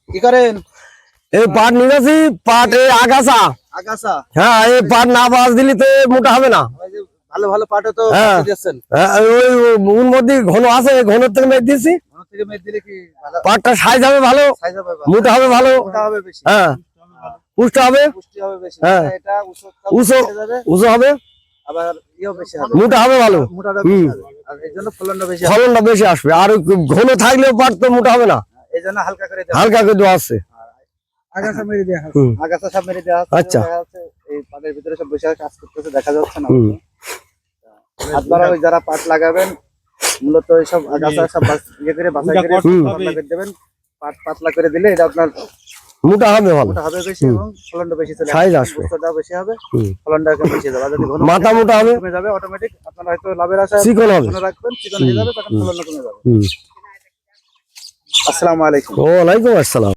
কি করেন? এই পাট নিয়েছি, পাট আগাছা। আগাছা? হ্যাঁ, এই পাট না বাজ দিলে তো মোটা হবে না। ভালো ভালো পাটও তো দিয়েছেন। ওই ওর মধ্যে ঘন আছে, ঘনের থেকে মেঘ দিয়েছি। ঘন থেকে মেঘ দিলে কি পাটটা সাইজ হবে ভালো, মোটা হবে ভালো। হ্যাঁ, পুষ্ট হবে, হ্যাঁ, উঁচু হবে, আবার ইও বেশি হবে, মোটা হবে ভালো। আর এই জন্য ফলনটা বেশি আসবে। আর ঘন থাকলেও পাট তো মোটা হবে না, এই জন্য হালকা করে দেওয়া আছে। আগাছা মেরে দেওয়া আছে। আগাছা সব মেরে দেওয়া আছে। আচ্ছা, এই পাটের ভিতরে সব বসে কাজ করতেছে, দেখা যাচ্ছে না। আপনারা ওই যারা পাট লাগাবেন মূলত এইসব আগাছা সব ইয়ে করে বাছাই করে লাগিয়ে দেবেন। পাট পাতলা করে দিলে এটা আপনার মোটা হবে ভালো, মোটা হবে বেশি এবং ফলনটা বেশি চলে সাইজ আসবে, বুস্টটা বেশি হবে, ফলনটা বেশি যাবে। যদি ঘন মাথা মোটা হবে, কমে যাবে অটোমেটিক। আপনারা হয়তো লাভের আশায় চিকন হবে, ঘন রাখবেন, চিকন হয়ে যাবে, তখন ফলনটা কমে যাবে। আসসালামু আলাইকুম। ওয়ালাইকুম আসসালাম।